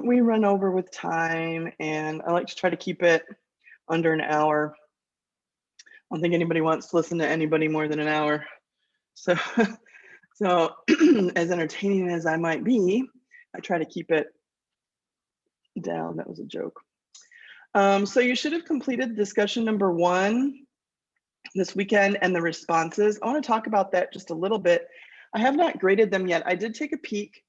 we run over with time, and I like to try to keep it under an hour. I don't think anybody wants to listen to anybody more than an hour. So, so as entertaining as I might be, I try to keep it down. That was a joke. So you should have completed discussion number 1 this weekend and the responses. I want to talk about that just a little bit. I have not graded them yet. I did take a peek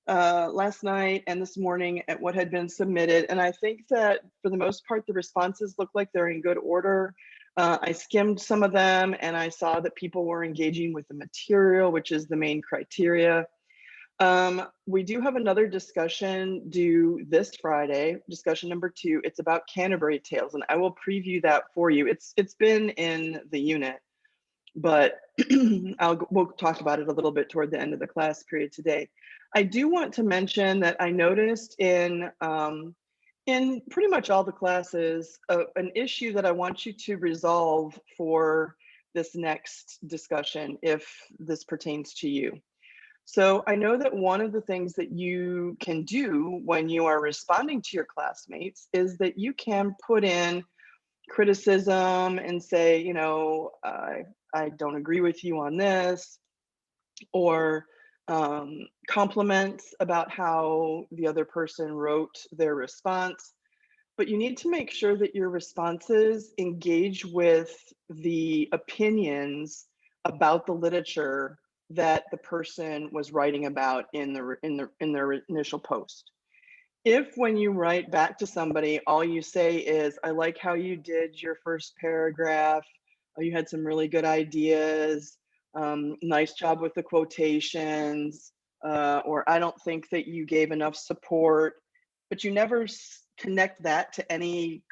last night and this morning at what had been submitted, and I think that for the most part the responses look like they're in good order. I skimmed some of them and I saw that people were engaging with the material, which is the main criteria. We do have another discussion due this Friday, discussion number 2. It's about Canterbury Tales, and I will preview that for you. It's been in the unit, but we'll talk about it a little bit toward the end of the class period today. I do want to mention that I noticed in pretty much all the classes an issue that I want you to resolve for this next discussion, if this pertains to you. So I know that one of the things that you can do when you are responding to your classmates is that you can put in criticism and say, you know, I don't agree with you on this, or compliments about how the other person wrote their response. But you need to make sure that your responses engage with the opinions about the literature that the person was writing about in their initial post. If when you write back to somebody, all you say is, I like how you did your first paragraph, you had some really good ideas, nice job with the quotations, or I don't think that you gave enough support, but you never connect that to any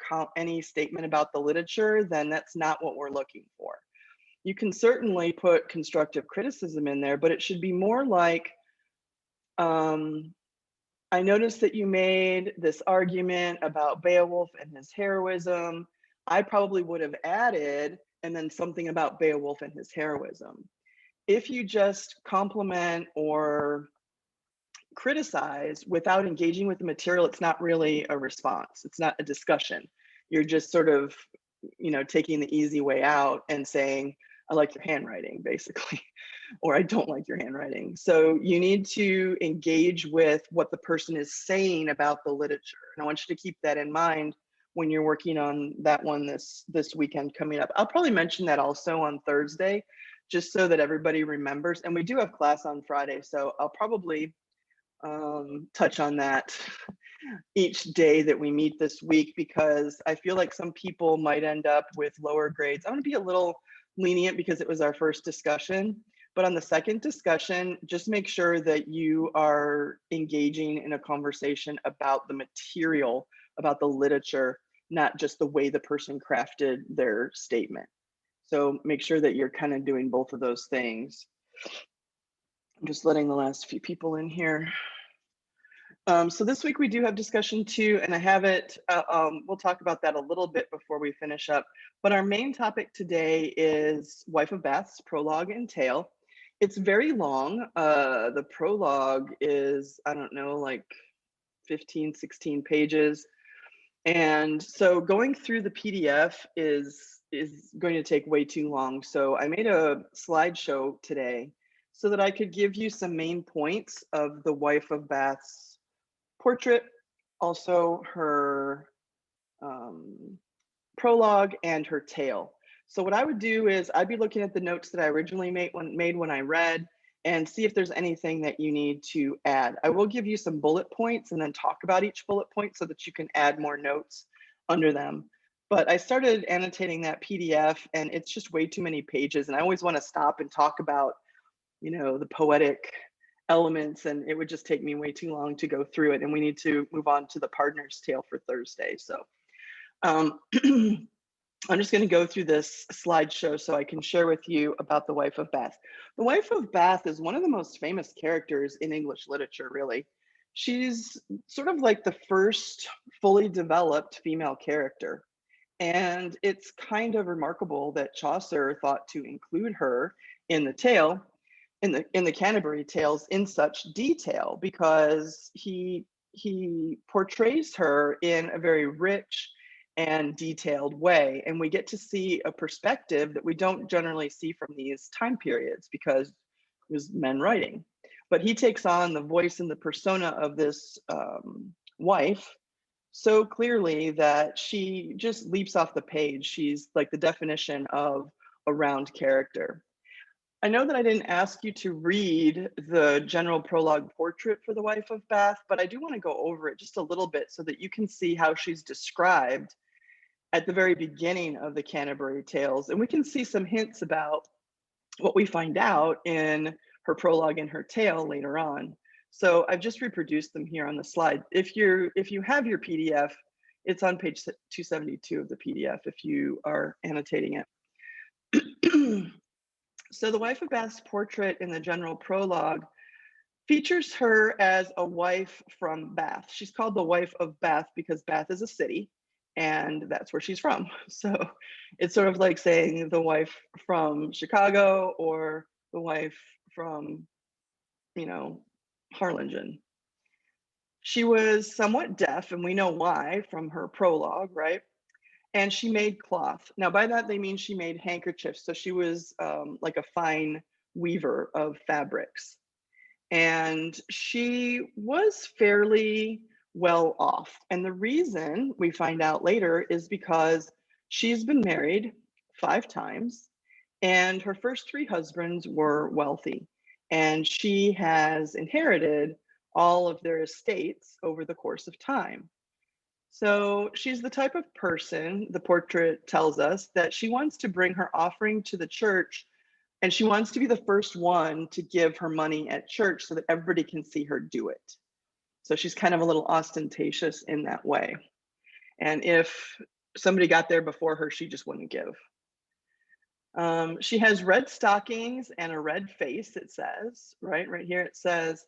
statement about the literature, then that's not what we're looking for. You can certainly put constructive criticism in there, but it should be more like, I noticed that you made this argument about Beowulf and his heroism. I probably would have added, and then something about Beowulf and his heroism. If you just compliment or criticize without engaging with the material, it's not really a response. It's not a discussion. You're just sort of, you know, taking the easy way out and saying, I like your handwriting, basically, or I don't like your handwriting. So you need to engage with what the person is saying about the literature. And I want you to keep that in mind when you're working on that one this weekend coming up. I'll probably mention that also on Thursday, just so that everybody remembers. And we do have class on Friday, so I'll probably touch on that each day that we meet this week, because I feel like some people might end up with lower grades. I'm going to be a little lenient because it was our first discussion, but on the second discussion, just make sure that you are engaging in a conversation about the material, about the literature, not just the way the person crafted their statement. So make sure that you're kind of doing both of those things. I'm just letting the last few people in here. So this week we do have discussion 2, and I have it, we'll talk about that a little bit before we finish up. But our main topic today is Wife of Bath's prologue and tale. It's very long. The prologue is, I don't know, like 15, 16 pages. And so going through the PDF is going to take way too long. So I made a slideshow today so that I could give you some main points of the Wife of Bath's portrait, also her prologue and her tale. So what I would do is I'd be looking at the notes that I originally made when I read, and see if there's anything that you need to add. I will give you some bullet points and then talk about each bullet point so that you can add more notes under them. But I started annotating that PDF, and it's just way too many pages, and I always want to stop and talk about, you know, the poetic elements, and it would just take me way too long to go through it, and we need to move on to the partner's tale for Thursday. So I'm just going to go through this slideshow so I can share with you about the Wife of Bath. The Wife of Bath is one of the most famous characters in English literature, really. She's sort of like the first fully developed female character. And it's kind of remarkable that Chaucer thought to include her in the tale, in the Canterbury Tales, in such detail, because he he portrays her in a very rich and detailed way, and we get to see a perspective that we don't generally see from these time periods because it was men writing. But he takes on the voice and the persona of this wife so clearly that she just leaps off the page. She's like the definition of a round character. I know that I didn't ask you to read the general prologue portrait for the wife of Bath, but I do want to go over it just a little bit so that you can see how she's described at the very beginning of the Canterbury Tales. And we can see some hints about what we find out in her prologue and her tale later on. So I've just reproduced them here on the slide. If you have your PDF, it's on page 272 of the PDF if you are annotating it. So the wife of Bath's portrait in the general prologue features her as a wife from Bath. She's called the wife of Bath because Bath is a city and that's where she's from. So it's sort of like saying the wife from Chicago or the wife from, Harlingen. She was somewhat deaf, and we know why from her prologue, right? And she made cloth. Now, by that, they mean she made handkerchiefs. So she was like a fine weaver of fabrics. And she was fairly well off. And the reason we find out later is because she's been married 5 times, and her first 3 husbands were wealthy. And she has inherited all of their estates over the course of time. So she's the type of person, the portrait tells us, that she wants to bring her offering to the church, and she wants to be the first one to give her money at church so that everybody can see her do it. So she's kind of a little ostentatious in that way. And if somebody got there before her, she just wouldn't give. She has red stockings and a red face, it says, right here it says,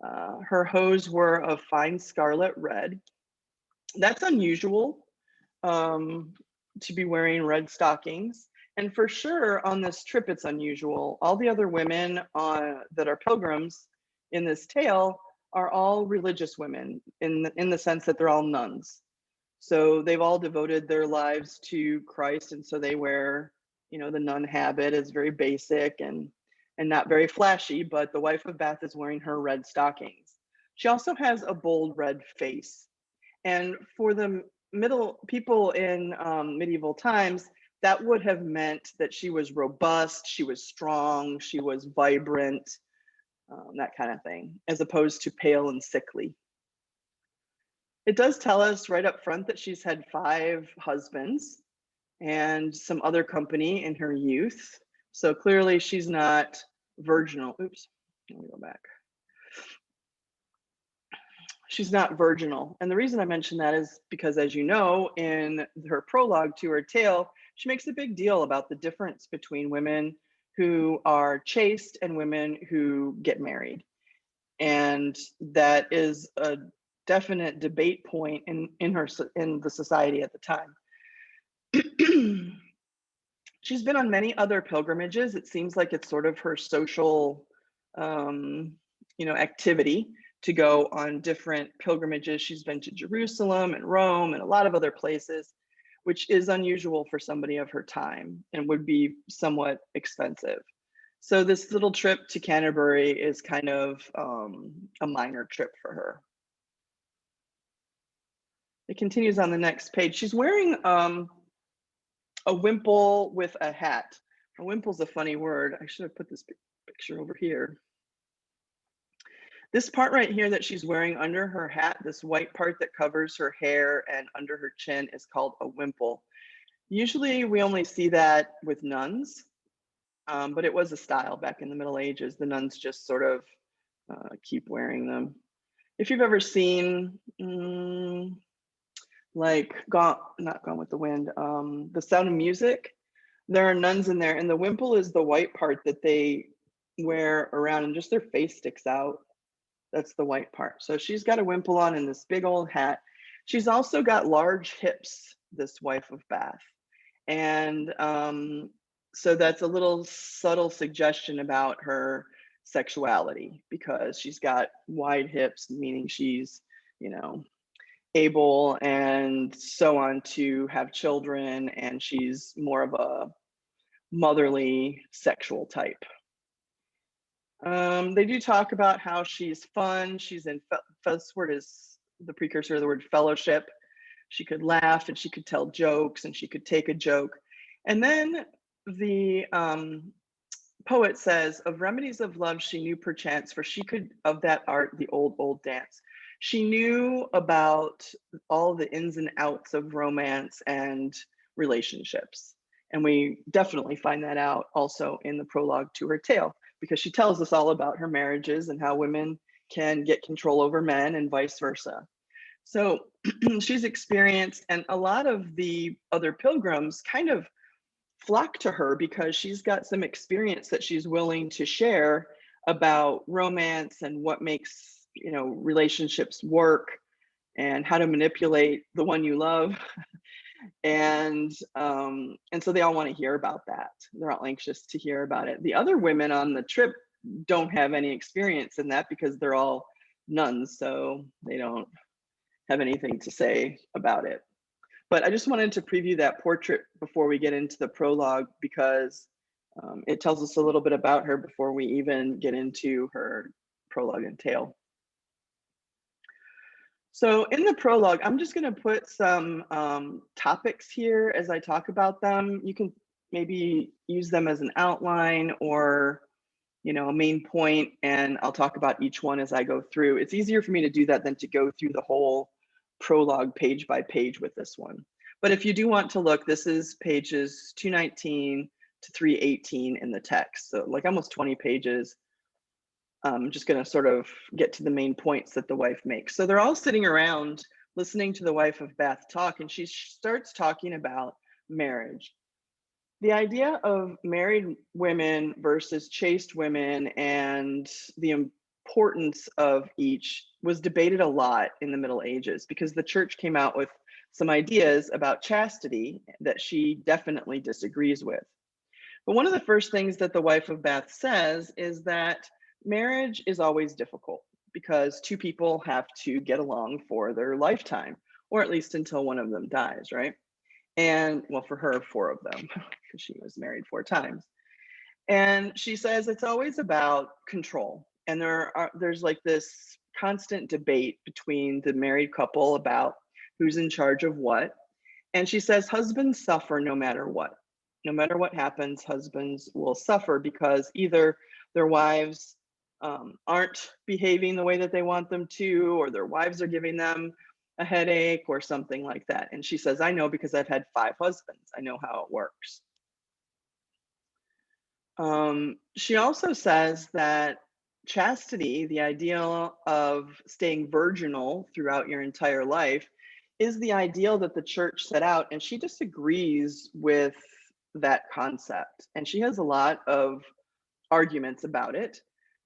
her hose were of fine scarlet red. That's unusual to be wearing red stockings. And for sure on this trip, it's unusual. All the other women that are pilgrims in this tale are all religious women in the sense that they're all nuns. So they've all devoted their lives to Christ. And so they wear, the nun habit is very basic and not very flashy, but the wife of Bath is wearing her red stockings. She also has a bold red face. And for the middle people in medieval times, that would have meant that she was robust, she was strong, she was vibrant, that kind of thing, as opposed to pale and sickly. It does tell us right up front that she's had 5 husbands and some other company in her youth. So clearly she's not virginal. Oops, let me go back. She's not virginal. And the reason I mention that is because, as you know, in her prologue to her tale, she makes a big deal about the difference between women who are chaste and women who get married. And that is a definite debate point in the society at the time. She's been on many other pilgrimages. It seems like it's sort of her social, activity to go on different pilgrimages. She's been to Jerusalem and Rome and a lot of other places, which is unusual for somebody of her time and would be somewhat expensive. So this little trip to Canterbury is kind of a minor trip for her. It continues on the next page. She's wearing a wimple with a hat. A wimple's a funny word. I should have put this picture over here. This part right here that she's wearing under her hat, this white part that covers her hair and under her chin, is called a wimple. Usually we only see that with nuns, but it was a style back in the Middle Ages. The nuns just sort of keep wearing them. If you've ever seen like not Gone with the Wind, The Sound of Music, there are nuns in there, and the wimple is the white part that they wear around, and just their face sticks out. That's the white part. So she's got a wimple on and this big old hat. She's also got large hips, this wife of Bath. And so that's a little subtle suggestion about her sexuality, because she's got wide hips, meaning she's, you know, able and so on to have children, and she's more of a motherly sexual type. They do talk about how she's fun. She's in, this word is the precursor of the word fellowship. She could laugh and she could tell jokes and she could take a joke. And then the poet says, of remedies of love she knew perchance, for she could of that art the old dance. She knew about all the ins and outs of romance and relationships. And we definitely find that out also in the prologue to her tale, because she tells us all about her marriages and how women can get control over men and vice versa. So she's experienced, and a lot of the other pilgrims kind of flock to her because she's got some experience that she's willing to share about romance and what makes, you know, relationships work and how to manipulate the one you love. And so they all want to hear about that. They're all anxious to hear about it. The other women on the trip don't have any experience in that because they're all nuns, so they don't have anything to say about it. But I just wanted to preview that portrait before we get into the prologue, because it tells us a little bit about her before we even get into her prologue and tale. So in the prologue, I'm just going to put some topics here as I talk about them. You can maybe use them as an outline or, you know, a main point, and I'll talk about each one as I go through. It's easier for me to do that than to go through the whole prologue page by page with this one. But if you do want to look, this is pages 219 to 318 in the text. So like almost 20 pages. I'm just going to sort of get to the main points that the wife makes. So they're all sitting around listening to the wife of Bath talk, and she starts talking about marriage. The idea of married women versus chaste women and the importance of each was debated a lot in the Middle Ages, because the church came out with some ideas about chastity that she definitely disagrees with. But one of the first things that the wife of Bath says is that marriage is always difficult because two people have to get along for their lifetime, or at least until one of them dies, right? And well, for her, 4 of them, because she was married 4 times. And she says it's always about control. And there's like this constant debate between the married couple about who's in charge of what. And she says husbands suffer no matter what. No matter what happens, husbands will suffer because either their wives aren't behaving the way that they want them to, or their wives are giving them a headache or something like that. And she says, I know because I've had 5 husbands. I know how it works. She also says that chastity, the ideal of staying virginal throughout your entire life, is the ideal that the church set out, and she disagrees with that concept. And she has a lot of arguments about it.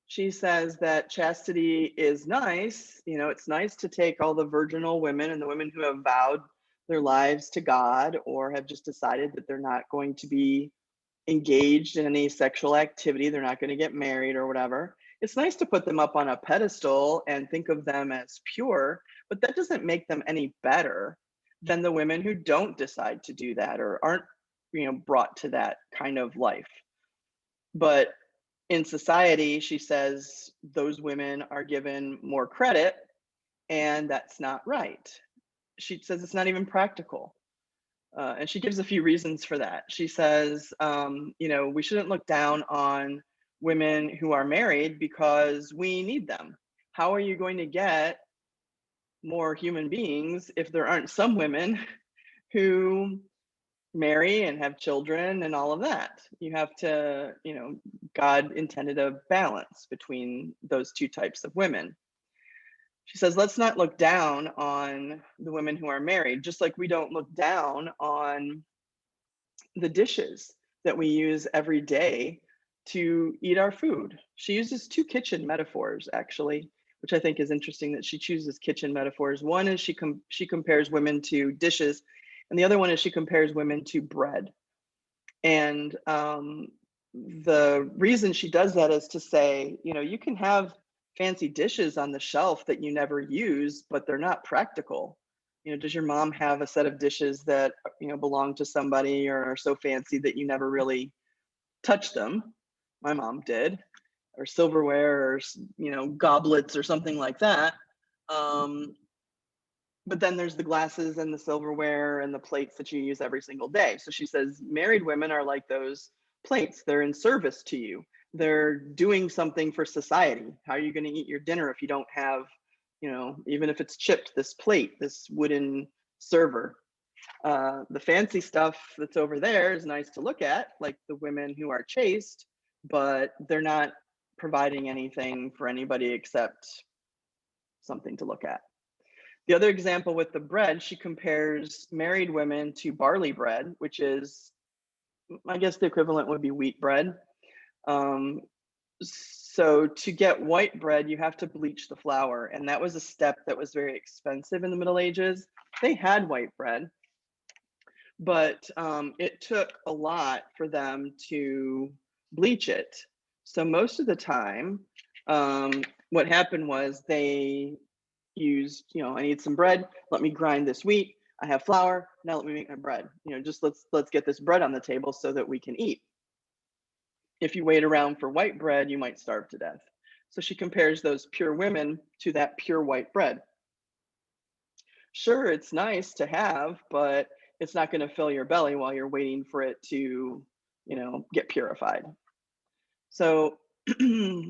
She says that chastity is nice. You know, it's nice to take all the virginal women and the women who have vowed their lives to God or have just decided that they're not going to be engaged in any sexual activity, they're not going to get married or whatever. It's nice to put them up on a pedestal and think of them as pure, but that doesn't make them any better than the women who don't decide to do that or aren't, you know, brought to that kind of life. But in society, she says those women are given more credit, and that's not right. She says it's not even practical. And she gives a few reasons for that. She says, you know, we shouldn't look down on women who are married because we need them. How are you going to get more human beings if there aren't some women who marry and have children and all of that? You have to, you know, God intended a balance between those 2 types of women. She says, let's not look down on the women who are married, just like we don't look down on the dishes that we use every day to eat our food. She uses 2 kitchen metaphors, actually, which I think is interesting that she chooses kitchen metaphors. One is she compares women to dishes, and the other one is she compares women to bread. And the reason she does that is to say, you know, you can have fancy dishes on the shelf that you never use, but they're not practical. Does your mom have a set of dishes that, belong to somebody or are so fancy that you never really touch them? My mom did, or silverware or, goblets or something like that. But then there's the glasses and the silverware and the plates that you use every single day. So she says married women are like those plates. They're in service to you. They're doing something for society. How are you going to eat your dinner if you don't have, even if it's chipped, this plate, this wooden server? The fancy stuff that's over there is nice to look at, like the women who are chaste, but they're not providing anything for anybody except something to look at. The other example with the bread, she compares married women to barley bread, which is, I guess the equivalent would be wheat bread. So to get white bread, you have to bleach the flour. And that was a step that was very expensive in the Middle Ages. They had white bread, but it took a lot for them to bleach it. So most of the time, what happened was they used, I need some bread, let me grind this wheat, I have flour, now let me make my bread. Just let's get this bread on the table so that we can eat. If you wait around for white bread, you might starve to death. So she compares those pure women to that pure white bread. Sure, it's nice to have, but it's not going to fill your belly while you're waiting for it to, get purified. So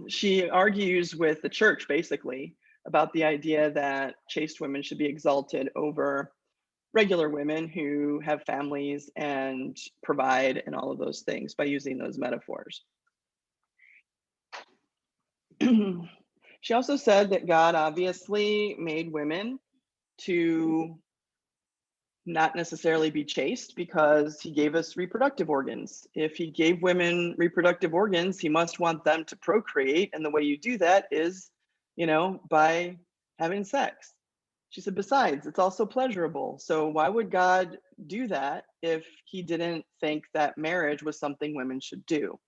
she argues with the church basically about the idea that chaste women should be exalted over regular women who have families and provide and all of those things by using those metaphors. She also said that God obviously made women to not necessarily be chaste because he gave us reproductive organs. If he gave women reproductive organs, he must want them to procreate. And the way you do that is, by having sex. She said, besides, it's also pleasurable. So why would God do that if he didn't think that marriage was something women should do?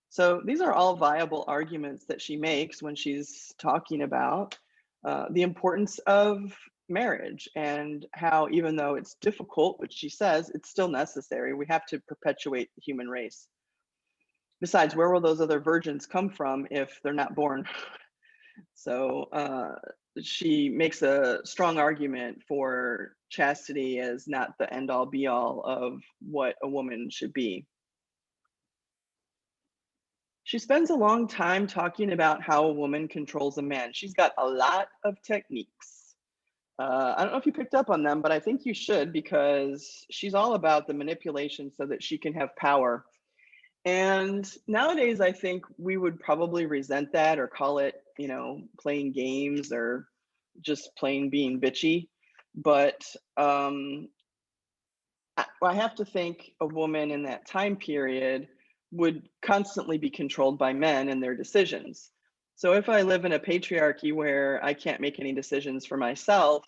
So these are all viable arguments that she makes when she's talking about the importance of marriage and how, even though it's difficult, which she says, it's still necessary. We have to perpetuate the human race. Besides, where will those other virgins come from if they're not born? So she makes a strong argument for chastity as not the end all be all of what a woman should be. She spends a long time talking about how a woman controls a man. She's got a lot of techniques. I don't know if you picked up on them, but I think you should, because she's all about the manipulation so that she can have power. And nowadays, I think we would probably resent that or call it, playing games or just plain being bitchy. But I have to think a woman in that time period would constantly be controlled by men and their decisions. So if I live in a patriarchy where I can't make any decisions for myself,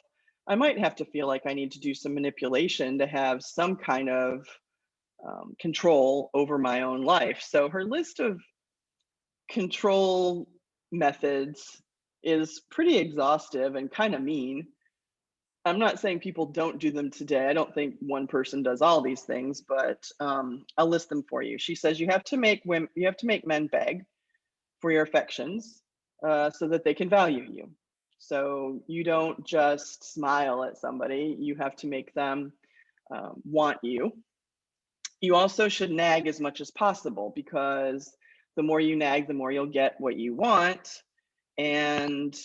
I might have to feel like I need to do some manipulation to have some kind of control over my own life. So her list of control methods is pretty exhaustive and kind of mean. I'm not saying people don't do them today. I don't think one person does all these things, but I'll list them for you. She says you have to make men beg for your affections so that they can value you. So you don't just smile at somebody. You have to make them want you. You also should nag as much as possible, because the more you nag, the more you'll get what you want. And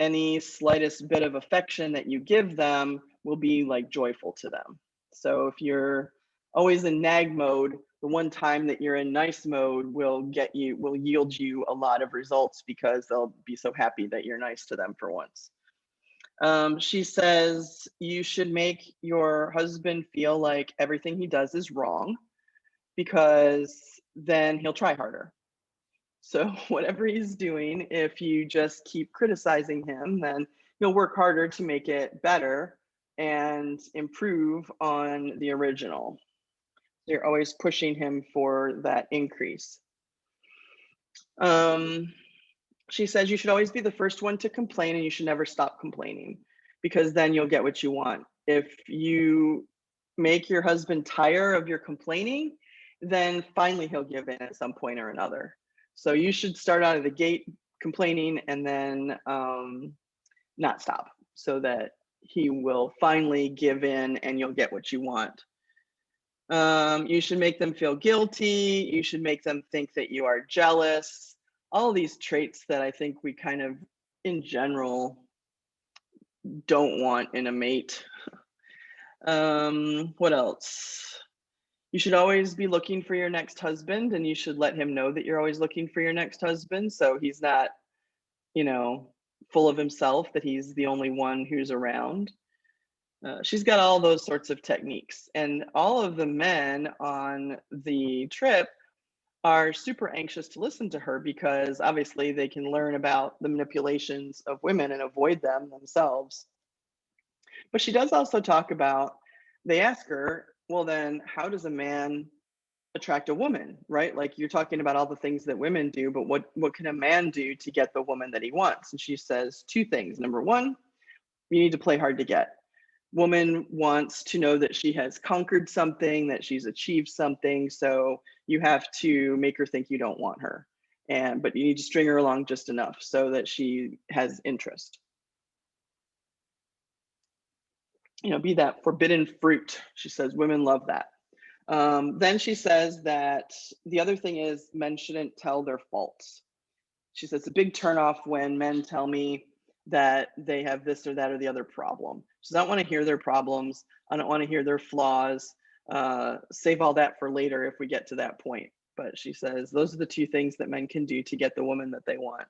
any slightest bit of affection that you give them will be like joyful to them. So if you're always in nag mode, the one time that you're in nice mode will yield you a lot of results, because they'll be so happy that you're nice to them for once. She says you should make your husband feel like everything he does is wrong, because then he'll try harder. So whatever he's doing, if you just keep criticizing him, then he'll work harder to make it better and improve on the original. You're always pushing him for that increase. She says you should always be the first one to complain and you should never stop complaining because then you'll get what you want. If you make your husband tire of your complaining, then finally he'll give in at some point or another. So you should start out of the gate complaining and then not stop so that he will finally give in and you'll get what you want. You should make them feel guilty. You should make them think that you are jealous. All of these traits that I think we kind of, in general, don't want in a mate. What else? You should always be looking for your next husband, and you should let him know that you're always looking for your next husband. So he's not, full of himself, that he's the only one who's around. She's got all those sorts of techniques, and all of the men on the trip are super anxious to listen to her because obviously they can learn about the manipulations of women and avoid them themselves. But she does also talk about, they ask her, well, then how does a man attract a woman, right? Like you're talking about all the things that women do, but what can a man do to get the woman that he wants? And she says two things. Number one, you need to play hard to get. Woman wants to know that she has conquered something, that she's achieved something. So you have to make her think you don't want her. But you need to string her along just enough so that she has interest. Be that forbidden fruit. She says women love that. Then she says that the other thing is men shouldn't tell their faults. She says it's a big turnoff when men tell me that they have this or that or the other problem. She says, I don't want to hear their problems. I don't want to hear their flaws. Save all that for later if we get to that point. But she says those are the two things that men can do to get the woman that they want.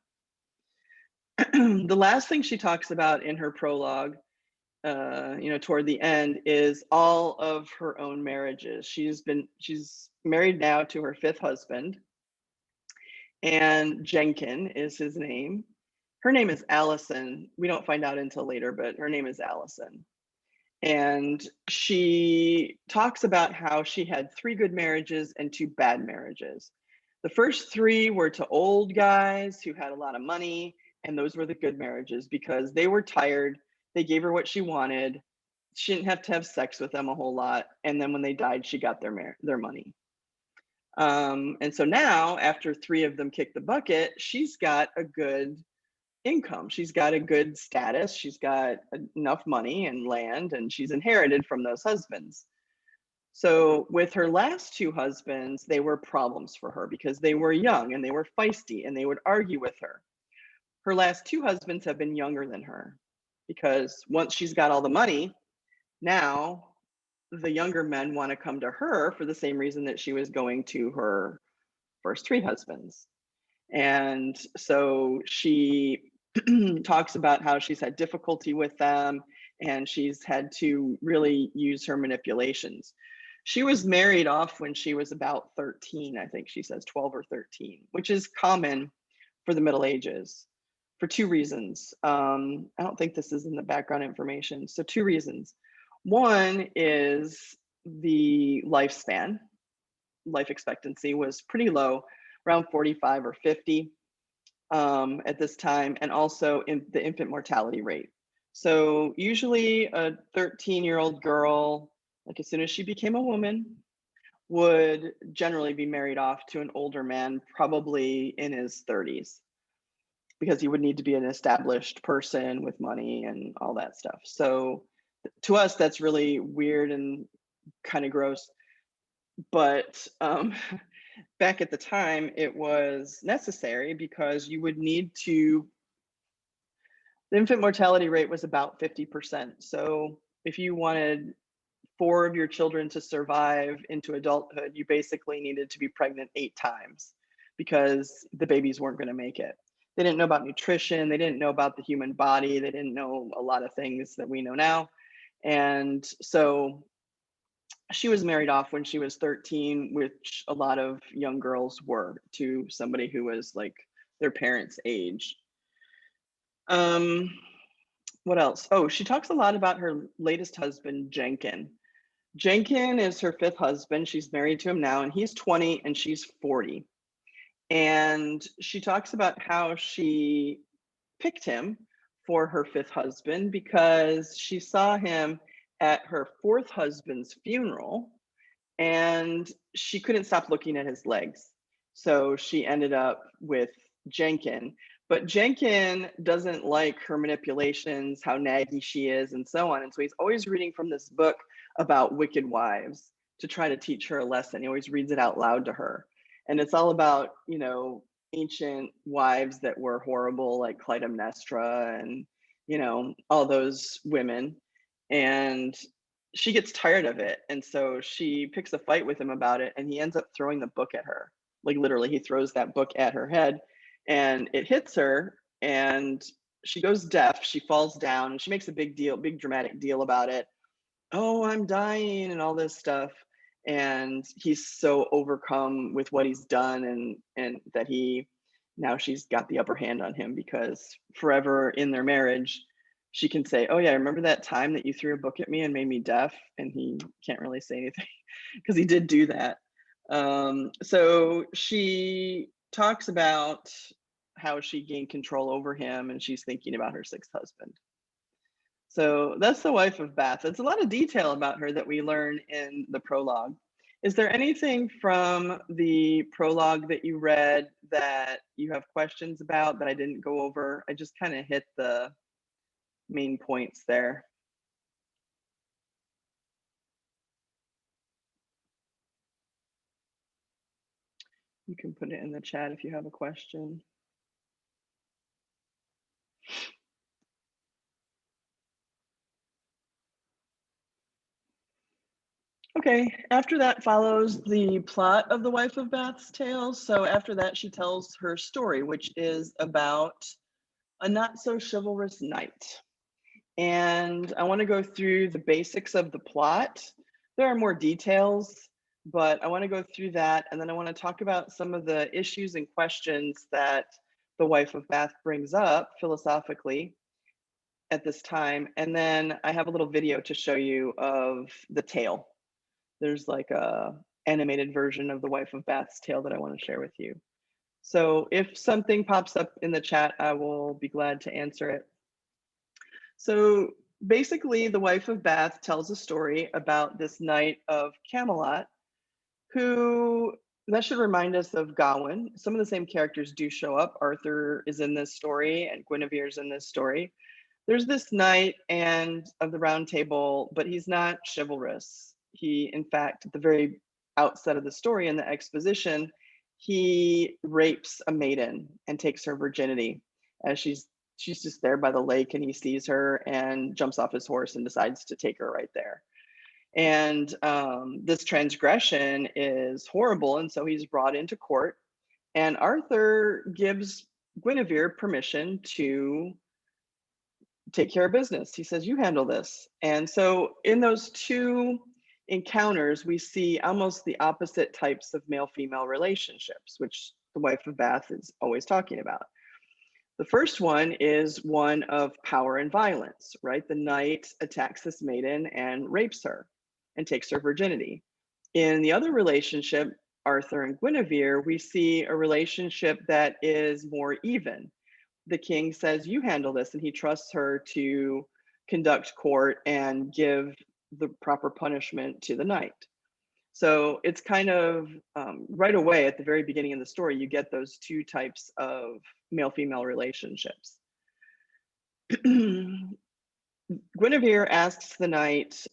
The last thing she talks about in her prologue, toward the end, is all of her own marriages. She's married now to her fifth husband, and Jenkin is his name. Her name is Allison. We don't find out until later, but her name is Allison. And she talks about how she had 3 good marriages and 2 bad marriages. The first 3 were to old guys who had a lot of money, and those were the good marriages because they were tired. They gave her what she wanted. She didn't have to have sex with them a whole lot. And then when they died, she got their money. And so now, after 3 of them kicked the bucket, she's got a good income. She's got a good status. She's got enough money and land, and she's inherited from those husbands. So with her last 2 husbands, they were problems for her because they were young and they were feisty and they would argue with her. Her last 2 husbands have been younger than her because once she's got all the money, now the younger men want to come to her for the same reason that she was going to her first 3 husbands. And so she talks about how she's had difficulty with them and she's had to really use her manipulations. She was married off when she was about 13, I think she says 12 or 13, which is common for the Middle Ages for 2 reasons. I don't think this is in the background information. So 2 reasons. One is the lifespan. Life expectancy was pretty low, around 45 or 50 at this time, and also in the infant mortality rate. So usually a 13-year-old girl, like as soon as she became a woman, would generally be married off to an older man, probably in his 30s, because he would need to be an established person with money and all that stuff. So to us, that's really weird and kind of gross. But back at the time, it was necessary because you would need to, the infant mortality rate was about 50%. So if you wanted 4 of your children to survive into adulthood, you basically needed to be pregnant 8 times because the babies weren't going to make it. They didn't know about nutrition. They didn't know about the human body. They didn't know a lot of things that we know now. And so she was married off when she was 13, which a lot of young girls were, to somebody who was like their parents' age. What else? Oh, she talks a lot about her latest husband, Jenkin. Jenkin is her 5th husband. She's married to him now, and he's 20 and she's 40. And she talks about how she picked him for her fifth husband because she saw him at her fourth husband's funeral and she couldn't stop looking at his legs. So she ended up with Jenkin. But Jenkin doesn't like her manipulations, how naggy she is, and so on. And so he's always reading from this book about wicked wives to try to teach her a lesson. He always reads it out loud to her. And it's all about, ancient wives that were horrible, like Clytemnestra and, all those women. And she gets tired of it. And so she picks a fight with him about it. And he ends up throwing the book at her. Like literally, he throws that book at her head and it hits her. And she goes deaf. She falls down and she makes a big dramatic deal about it. Oh, I'm dying and all this stuff. And he's so overcome with what he's done and that now she's got the upper hand on him because forever in their marriage, she can say, oh yeah, remember that time that you threw a book at me and made me deaf? And he can't really say anything because he did do that. So she talks about how she gained control over him and she's thinking about her sixth husband. So that's the wife of Bath. It's a lot of detail about her that we learn in the prologue. Is there anything from the prologue that you read that you have questions about that I didn't go over? I just kind of hit the main points there. You can put it in the chat if you have a question. Okay, after that follows the plot of the Wife of Bath's tale. So after that, she tells her story, which is about a not so chivalrous knight. And I want to go through the basics of the plot. There are more details, but I want to go through that. And then I want to talk about some of the issues and questions that the Wife of Bath brings up philosophically at this time. And then I have a little video to show you of the tale. There's like a animated version of the Wife of Bath's tale that I want to share with you. So if something pops up in the chat, I will be glad to answer it. So basically, the Wife of Bath tells a story about this knight of Camelot who, that should remind us of Gawain. Some of the same characters do show up. Arthur is in this story and Guinevere's in this story. There's this knight and of the Round Table, but he's not chivalrous. He, in fact, at the very outset of the story in the exposition, he rapes a maiden and takes her virginity as she's just there by the lake, and he sees her and jumps off his horse and decides to take her right there. And this transgression is horrible, and so he's brought into court, and Arthur gives Guinevere permission to take care of business. He says, you handle this. And so in those two encounters, we see almost the opposite types of male-female relationships, which the Wife of Bath is always talking about. The first one is one of power and violence, right? The knight attacks this maiden and rapes her and takes her virginity. In the other relationship, Arthur and Guinevere, we see a relationship that is more even. The king says, you handle this, and he trusts her to conduct court and give the proper punishment to the knight. So it's kind of right away at the very beginning of the story, you get those two types of male-female relationships. Guinevere asks the knight,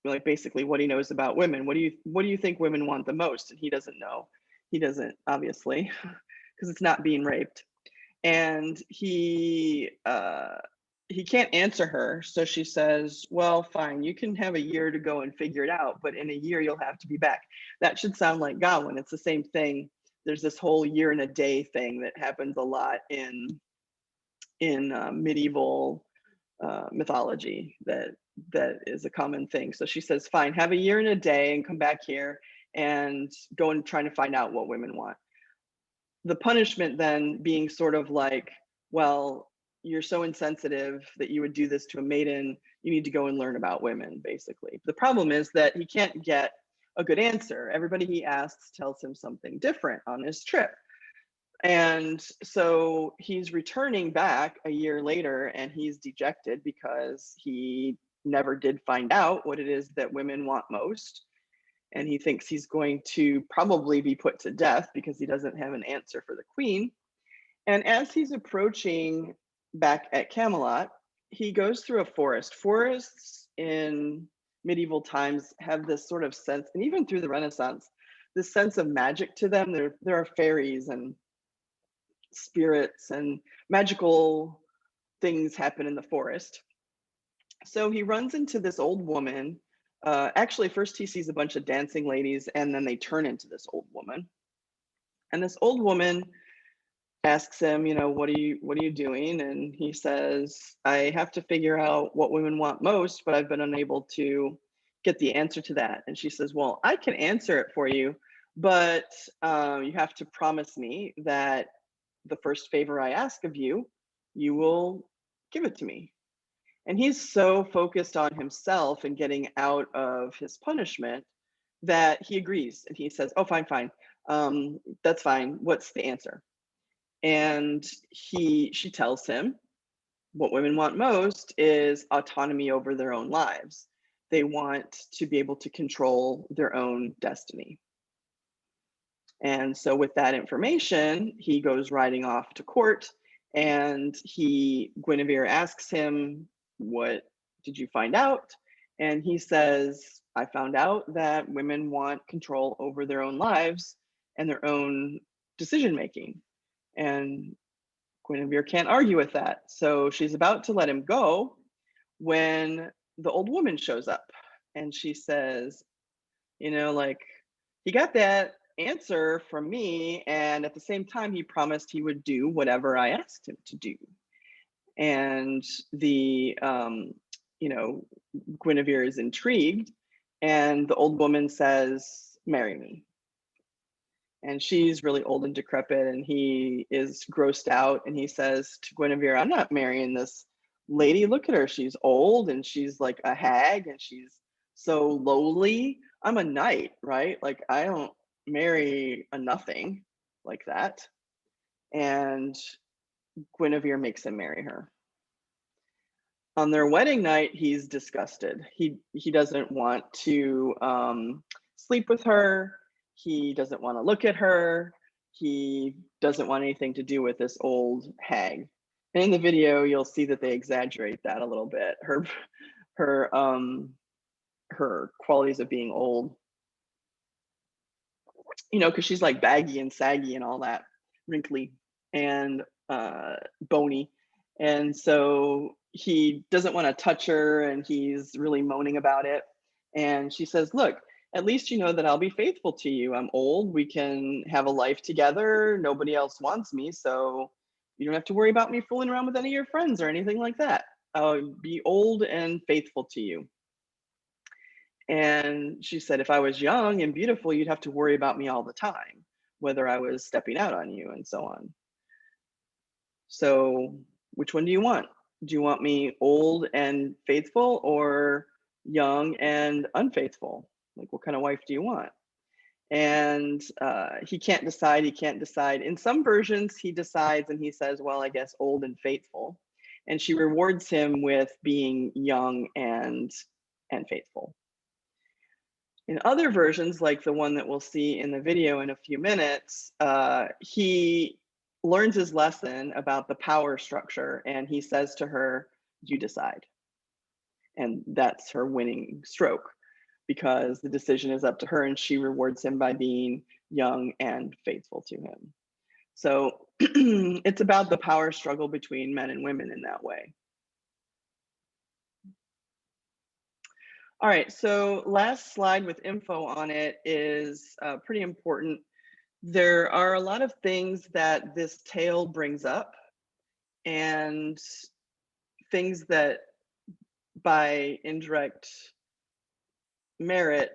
like basically what he knows about women. What do you think women want the most? And he doesn't know. He doesn't, obviously, because it's not being raped. And he can't answer her. So she says, well, fine, you can have a year to go and figure it out, but in a year you'll have to be back. That should sound like Gawain. It's the same thing. There's this whole year and a day thing that happens a lot in medieval mythology that is a common thing. So she says, fine, have a year and a day and come back here and go and try to find out what women want. The punishment then being sort of like, well, you're so insensitive that you would do this to a maiden, you need to go and learn about women, basically. The problem is that he can't get a good answer. Everybody he asks tells him something different on his trip. And so he's returning back a year later and he's dejected because he never did find out what it is that women want most. And he thinks he's going to probably be put to death because he doesn't have an answer for the queen. And as he's approaching back at Camelot, he goes through a forest. Forests in medieval times have this sort of sense, and even through the Renaissance, this sense of magic to them. There are fairies and spirits and magical things happen in the forest. So he runs into this old woman. Actually, first he sees a bunch of dancing ladies, and then they turn into this old woman. And this old woman asks him, you know, what are you doing? And he says, I have to figure out what women want most, but I've been unable to get the answer to that. And she says, well, I can answer it for you, but you have to promise me that the first favor I ask of you, you will give it to me. And he's so focused on himself and getting out of his punishment that he agrees. And he says, oh, fine. That's fine. What's the answer? And she tells him what women want most is autonomy over their own lives. They want to be able to control their own destiny. And so with that information, he goes riding off to court, and Guinevere asks him, what did you find out? And he says, I found out that women want control over their own lives and their own decision making. And Guinevere can't argue with that. So she's about to let him go when the old woman shows up, and she says, you know, like, he got that answer from me, and at the same time he promised he would do whatever I asked him to do. And the you know, Guinevere is intrigued, and the old woman says, marry me. And she's really old and decrepit, and he is grossed out, and he says to Guinevere, I'm not marrying this lady. Look at her, she's old and she's like a hag and she's so lowly. I'm a knight, right? Like, I don't marry a nothing like that. And Guinevere makes him marry her. On their wedding night, he's disgusted. He doesn't want to sleep with her. He doesn't want to look at her. He doesn't want anything to do with this old hag. And in the video, you'll see that they exaggerate that a little bit. Her qualities of being old, you know, because she's like baggy and saggy and all that, wrinkly and bony. And so he doesn't want to touch her, and he's really moaning about it. And she says, look, at least you know that I'll be faithful to you. I'm old. We can have a life together. Nobody else wants me, so you don't have to worry about me fooling around with any of your friends or anything like that. I'll be old and faithful to you. And she said, if I was young and beautiful, you'd have to worry about me all the time, whether I was stepping out on you and so on. So which one do you want? Do you want me old and faithful or young and unfaithful? Like, what kind of wife do you want? And he can't decide. In some versions, he decides and he says, well, I guess old and faithful. And she rewards him with being young and faithful. In other versions, like the one that we'll see in the video in a few minutes, he learns his lesson about the power structure, and he says to her, you decide. And that's her winning stroke, because the decision is up to her, and she rewards him by being young and faithful to him. So it's about the power struggle between men and women in that way. All right, so last slide with info on it is pretty important. There are a lot of things that this tale brings up, and things that by indirect merit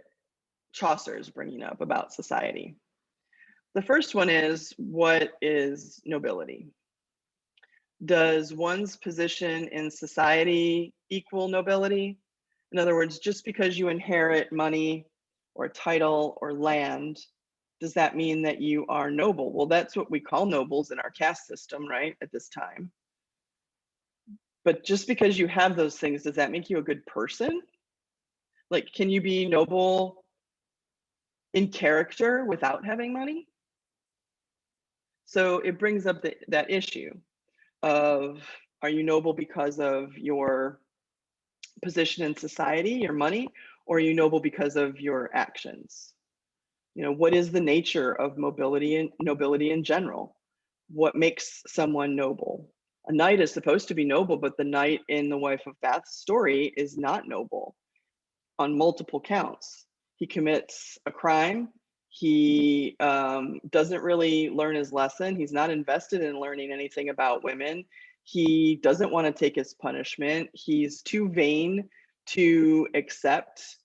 Chaucer is bringing up about society. The first one is, what is nobility? Does one's position in society equal nobility? In other words, just because you inherit money or a title or land, does that mean that you are noble? Well, that's what we call nobles in our caste system, right, at this time. But just because you have those things, does that make you a good person? Like, can you be noble in character without having money? So it brings up that issue of, are you noble because of your position in society, your money, or are you noble because of your actions? You know, what is the nature of mobility and nobility in general? What makes someone noble? A knight is supposed to be noble, but the knight in the Wife of Bath's story is not noble on multiple counts. He commits a crime. He doesn't really learn his lesson. He's not invested in learning anything about women. He doesn't want to take his punishment. He's too vain to accept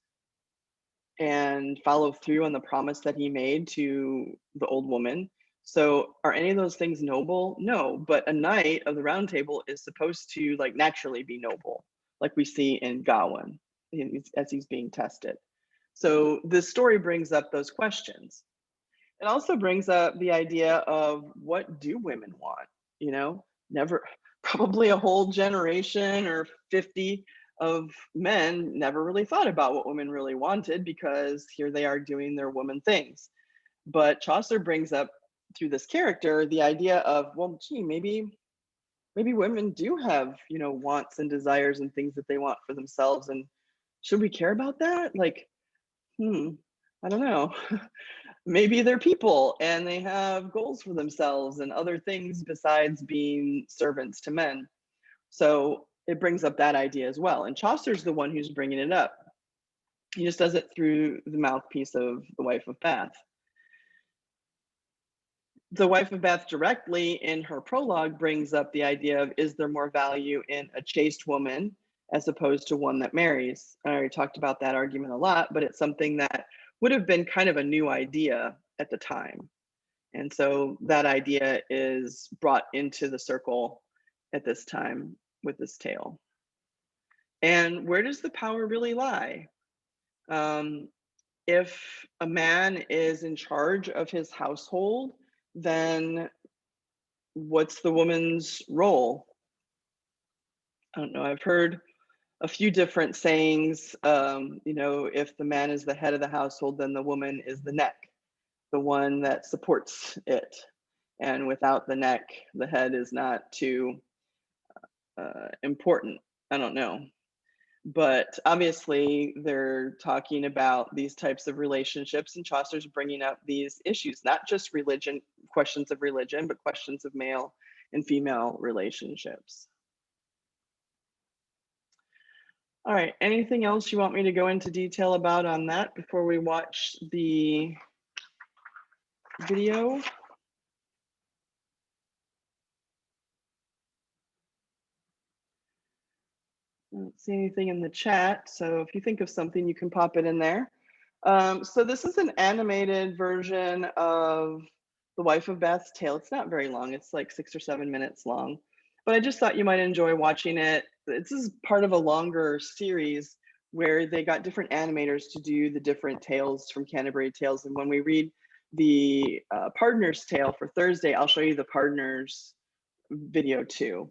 and follow through on the promise that he made to the old woman. So are any of those things noble? No, but a knight of the round table is supposed to like naturally be noble, like we see in Gawain as he's being tested. So this story brings up those questions. It also brings up the idea of, what do women want? You know, never, probably a whole generation or 50 of men never really thought about what women really wanted, because here they are doing their woman things. But Chaucer brings up through this character the idea of, well, gee, maybe women do have, you know, wants and desires and things that they want for themselves, and should we care about that? Like, I don't know. Maybe they're people and they have goals for themselves and other things besides being servants to men. So it brings up that idea as well. And Chaucer's the one who's bringing it up. He just does it through the mouthpiece of the Wife of Bath. The Wife of Bath directly in her prologue brings up the idea of, is there more value in a chaste woman as opposed to one that marries? I already talked about that argument a lot, but it's something that would have been kind of a new idea at the time. And so that idea is brought into the circle at this time with this tale. And where does the power really lie? If a man is in charge of his household, then what's the woman's role? I don't know. I've heard a few different sayings. You know, if the man is the head of the household, then the woman is the neck, the one that supports it. And without the neck, the head is not too important. I don't know. But obviously, they're talking about these types of relationships, and Chaucer's bringing up these issues, not just religion, questions of religion, but questions of male and female relationships. All right, anything else you want me to go into detail about on that before we watch the video? I don't see anything in the chat, so if you think of something, you can pop it in there. So this is an animated version of The Wife of Bath's tale. It's not very long, it's like 6 or 7 minutes long, but I just thought you might enjoy watching it. This is part of a longer series where they got different animators to do the different tales from Canterbury Tales. And when we read the Partner's Tale for Thursday, I'll show you the Partner's video too.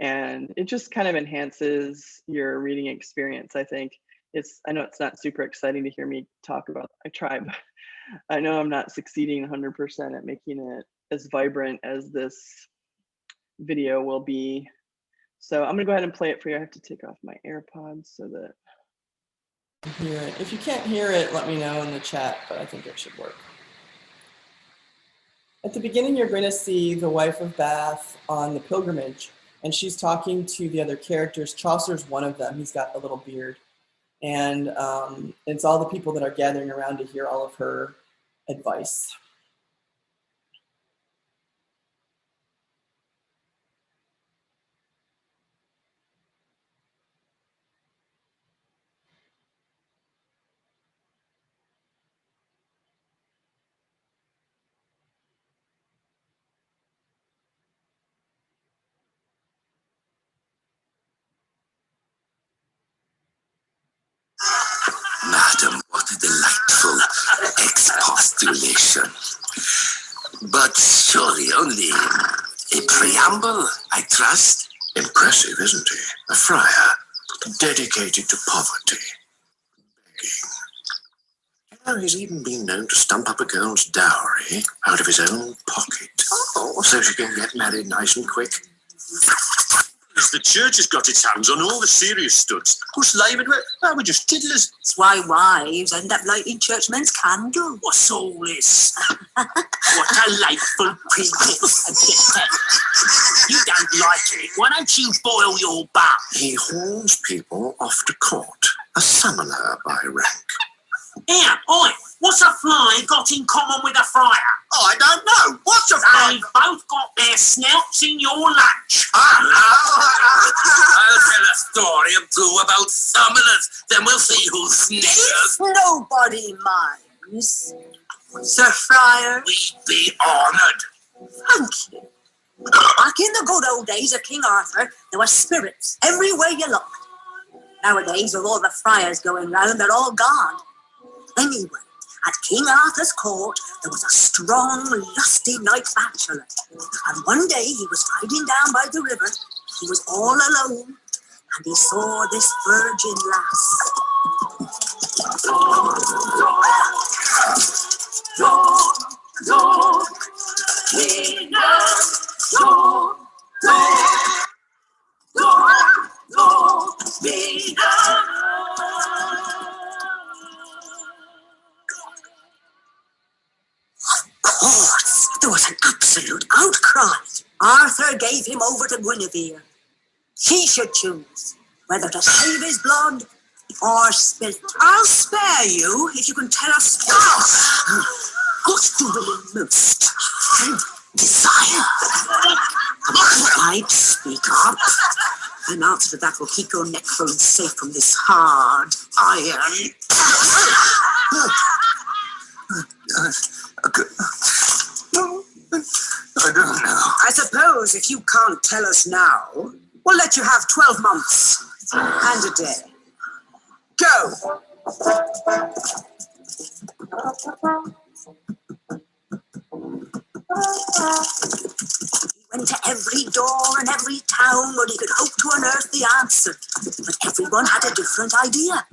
And it just kind of enhances your reading experience, I think. I know it's not super exciting to hear me talk about, I try, but I know I'm not succeeding 100% at making it as vibrant as this video will be. So I'm gonna go ahead and play it for you. I have to take off my AirPods so that you can hear it. If you can't hear it, let me know in the chat, but I think it should work. At the beginning, you're going to see the Wife of Bath on the pilgrimage, and she's talking to the other characters. Chaucer's one of them. He's got a little beard. And it's all the people that are gathering around to hear all of her advice. Madam, what a delightful humble, I trust. Impressive, isn't he? A friar, dedicated to poverty. He's even been known to stump up a girl's dowry out of his own pocket. Oh, so she can get married nice and quick. The church has got its hands on all the serious studs. Who's laymen with? Oh, we're just tiddlers. That's why wives end up lighting churchmen's candles. What's all this? What a delightful princess. You don't like it. Why don't you boil your bum? He hauls people off to court. A summoner by rank. Here, oi, what's a fly got in common with a friar? Oh, I don't know. What's a They've both got their snouts in your lunch. I'll tell a story or two about summoners, then we'll see who snickers. Nobody minds. Sir Friar. We'd be honoured. Thank you. Back in the good old days of King Arthur, there were spirits everywhere you looked. Nowadays, with all the friars going round, they're all gone. Anyway, at King Arthur's court, there was a strong, lusty knight bachelor. And one day he was riding down by the river. He was all alone, and he saw this virgin lass. There was an absolute outcry. Arthur gave him over to Guinevere. She should choose whether to save his blood or spill it. I'll spare you if you can tell us What do women most desire? Right, speak up. An answer to that will keep your neck bone safe from this hard iron. I don't know. I suppose if you can't tell us now, we'll let you have 12 months and a day. Go! He went to every door and every town where he could hope to unearth the answer, but everyone had a different idea.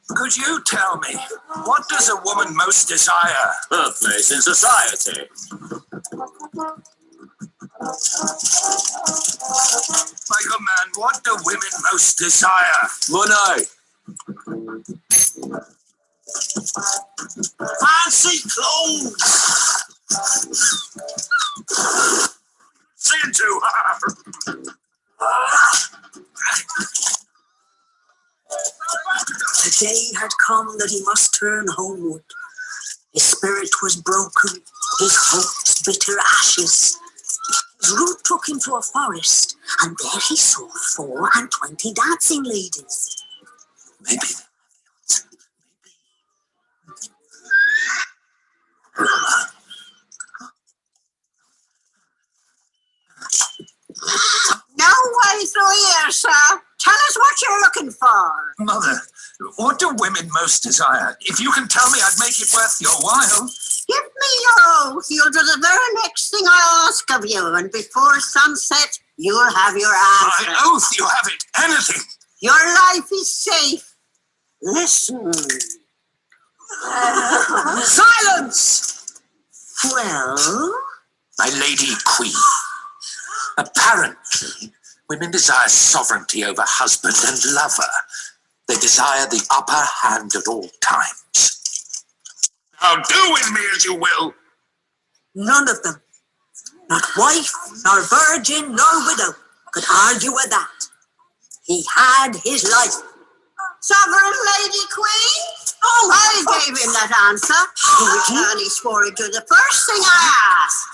Could you tell me, what does a woman most desire? Her place in society. My good man, what do women most desire? Money. Fancy clothes. Sing to her. The day had come that he must turn homeward. His spirit was broken, his hopes bitter ashes. His route took him to a forest, and there he saw 24 dancing ladies. Maybe. No way through here, sir. Tell us what you're looking for. Mother, what do women most desire? If you can tell me, I'd make it worth your while. Give me your oath. You'll do the very next thing I ask of you, and before sunset, you'll have your answer. My oath, you have it. Anything. Your life is safe. Listen. Silence! Well? My lady queen, apparently, women desire sovereignty over husband and lover. They desire the upper hand at all times. Now do with me as you will. None of them, not wife, nor virgin, nor widow, could argue with that. He had his life. Sovereign Lady Queen? Oh, I gave him that answer. In return, he swore he'd do the first thing I asked.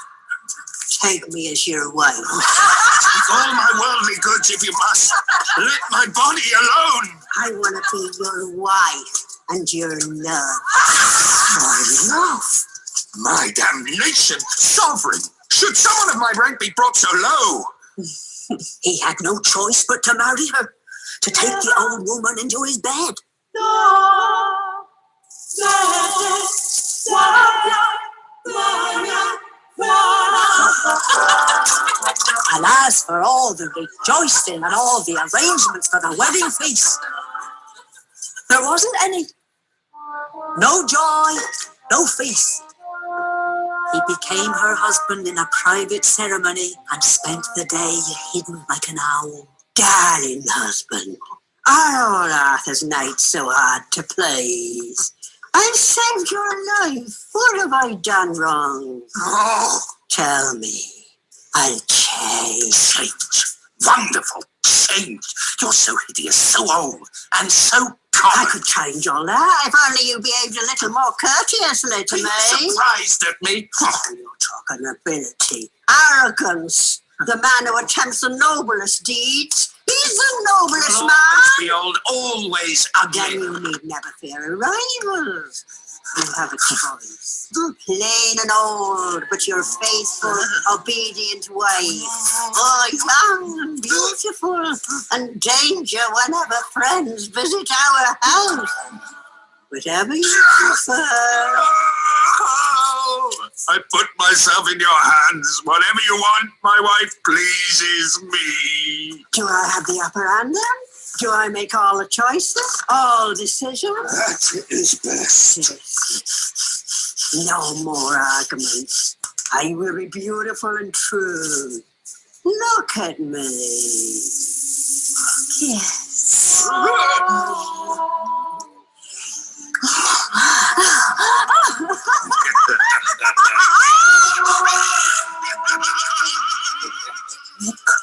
Take me as your wife. With all my worldly goods, if you must. Let my body alone. I want to be your wife and your love. My love. My damnation. Sovereign. Should someone of my rank be brought so low? He had no choice but to marry her, to take the old woman into his bed. And as for all the rejoicing and all the arrangements for the wedding feast, there wasn't any. No joy, no feast. He became her husband in a private ceremony and spent the day hidden like an owl. Darling husband, are all Arthur's knights so hard to please? I've saved your life. What have I done wrong? Oh, Tell me. I'll change. change. Wonderful change. You're so hideous, so old, and so I common. could change all that if only you behaved a little more courteously to Are you me. surprised at me? You're talking ability, arrogance. The man who attempts the noblest deeds. He's the noblest Always man. be old, always Then ugly. you need never fear a rivals. You have a choice. Plain and old, but your faithful, obedient wife. Oh, young and beautiful, and danger whenever friends visit our house. Whatever you prefer. Oh, I put myself in your hands. Whatever you want, my wife pleases me. Do I have the upper hand then? Do I make all the choices, all decisions? That is best. No more arguments. I will be beautiful and true. Look at me. Yes.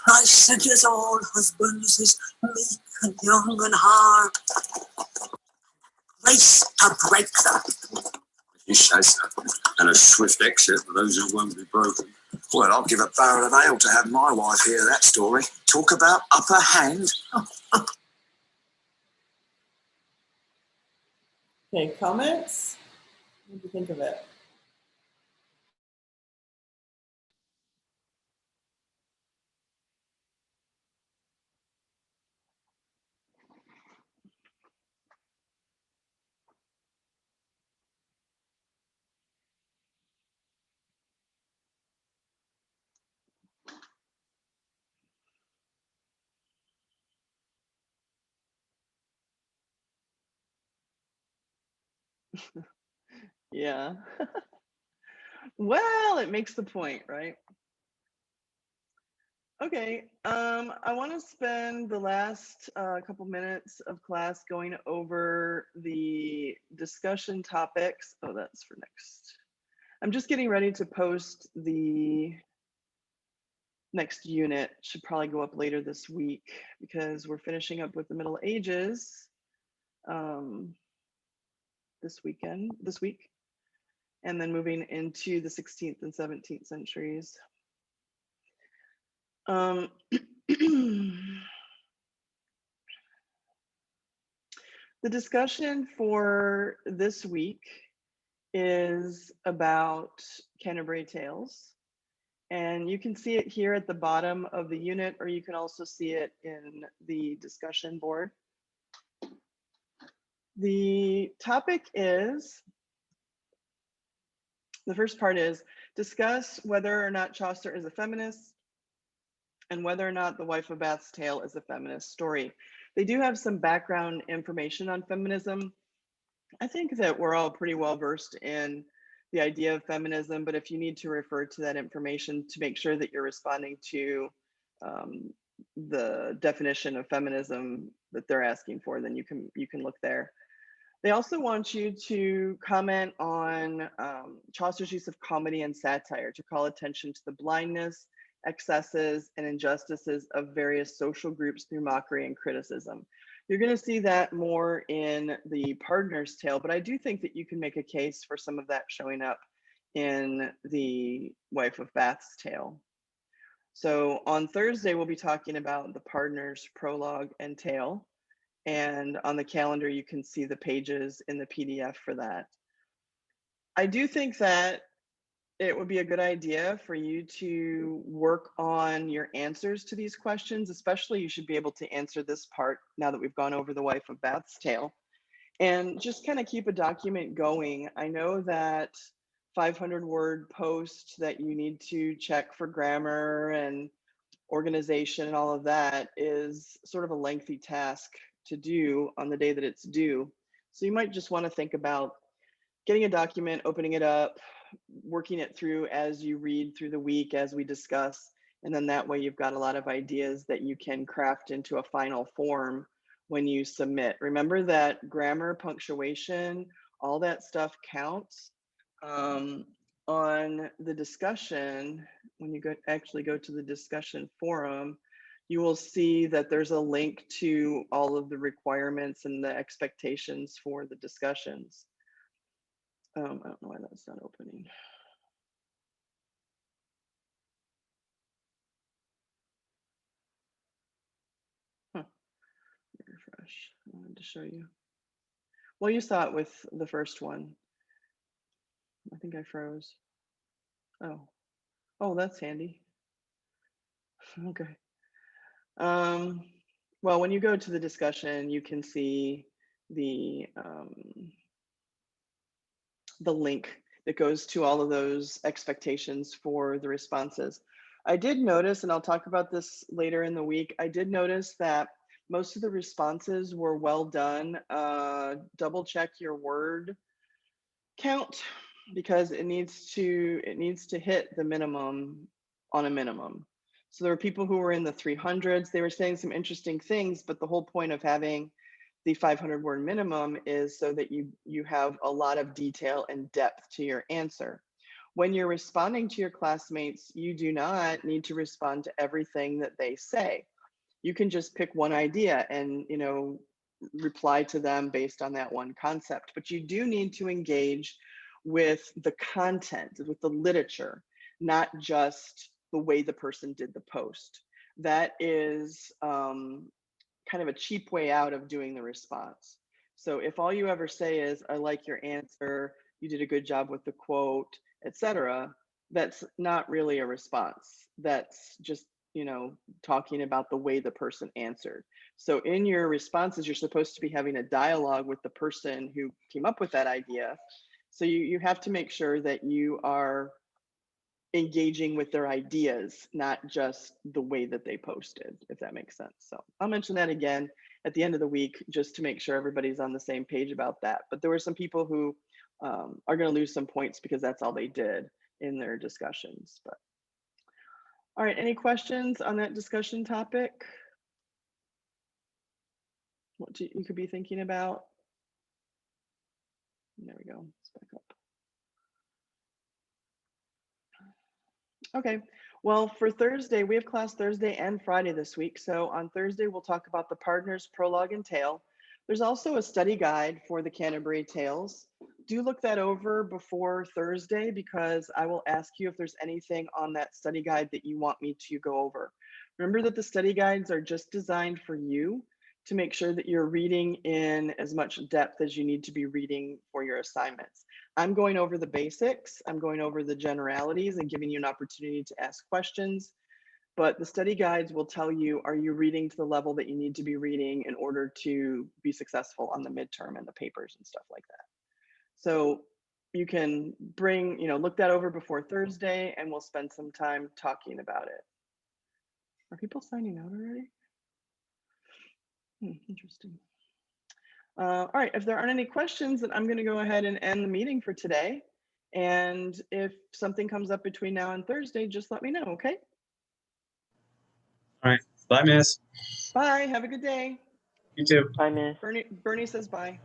Christ sent his own husbands, his meek and young and hard. Grace to break them. You say so. And a swift exit for those who won't be broken. Well, I'll give a barrel of ale to have my wife hear that story. Talk about upper hand. Okay, comments? What do you think of it? Yeah. Well, it makes the point, right? Okay, I want to spend the last couple minutes of class going over the discussion topics. Oh, that's for next. I'm just getting ready to post the next unit. Should probably go up later this week because we're finishing up with the Middle Ages this week, and then moving into the 16th and 17th centuries. The discussion for this week is about Canterbury Tales. And you can see it here at the bottom of the unit, or you can also see it in the discussion board. The topic is, the first part is, discuss whether or not Chaucer is a feminist and whether or not The Wife of Bath's Tale is a feminist story. They do have some background information on feminism. I think that we're all pretty well versed in the idea of feminism, but if you need to refer to that information to make sure that you're responding to the definition of feminism that they're asking for, then you can look there. They also want you to comment on Chaucer's use of comedy and satire to call attention to the blindness, excesses, and injustices of various social groups through mockery and criticism. You're going to see that more in the Partner's Tale, but I do think that you can make a case for some of that showing up in the Wife of Bath's Tale. So on Thursday, we'll be talking about the Partner's Prologue and Tale. And on the calendar, you can see the pages in the PDF for that. I do think that it would be a good idea for you to work on your answers to these questions, especially you should be able to answer this part now that we've gone over the Wife of Bath's Tale. And just kind of keep a document going. I know that 500-word post that you need to check for grammar and organization and all of that is sort of a lengthy task to do on the day that it's due. So you might just want to think about getting a document, opening it up, working it through as you read through the week, as we discuss, and then that way you've got a lot of ideas that you can craft into a final form when you submit. Remember that grammar, punctuation, all that stuff counts. On the discussion, when you actually go to the discussion forum, you will see that there's a link to all of the requirements and the expectations for the discussions. I don't know why that's not opening. Huh. Refresh. I wanted to show you. Well, you saw it with the first one. I think I froze. Oh, that's handy. Okay. Well, when you go to the discussion, you can see the link that goes to all of those expectations for the responses. I did notice, and I'll talk about this later in the week, I did notice that most of the responses were well done. Double check your word count because it needs to hit the minimum on a minimum. So there were people who were in the 300s. They were saying some interesting things, but the whole point of having the 500 word minimum is so that you have a lot of detail and depth to your answer. When you're responding to your classmates, you do not need to respond to everything that they say. You can just pick one idea and, you know, reply to them based on that one concept, but you do need to engage with the content, with the literature, not just the way the person did the post. That is kind of a cheap way out of doing the response. So if all you ever say is, I like your answer, you did a good job with the quote, etc., that's not really a response. That's just, you know, talking about the way the person answered. So in your responses, you're supposed to be having a dialogue with the person who came up with that idea. So you have to make sure that you are engaging with their ideas, not just the way that they posted, if that makes sense. So I'll mention that again at the end of the week, just to make sure everybody's on the same page about that. But there were some people who are going to lose some points because that's all they did in their discussions. But all right, any questions on that discussion topic? What you could be thinking about? There we go, let's back up. Okay, well, for Thursday, we have class Thursday and Friday this week. So on Thursday, we'll talk about the partners, prologue, and tale. There's also a study guide for the Canterbury Tales. Do look that over before Thursday because I will ask you if there's anything on that study guide that you want me to go over. Remember that the study guides are just designed for you to make sure that you're reading in as much depth as you need to be reading for your assignments. I'm going over the basics, I'm going over the generalities and giving you an opportunity to ask questions, but the study guides will tell you, are you reading to the level that you need to be reading in order to be successful on the midterm and the papers and stuff like that. So you can bring, you know, look that over before Thursday and we'll spend some time talking about it. Are people signing out already? Interesting. All right, if there aren't any questions, then I'm going to go ahead and end the meeting for today. And if something comes up between now and Thursday, just let me know, okay? All right. Bye, Miss. Bye. Have a good day. You too. Bye, Miss. Bernie says bye.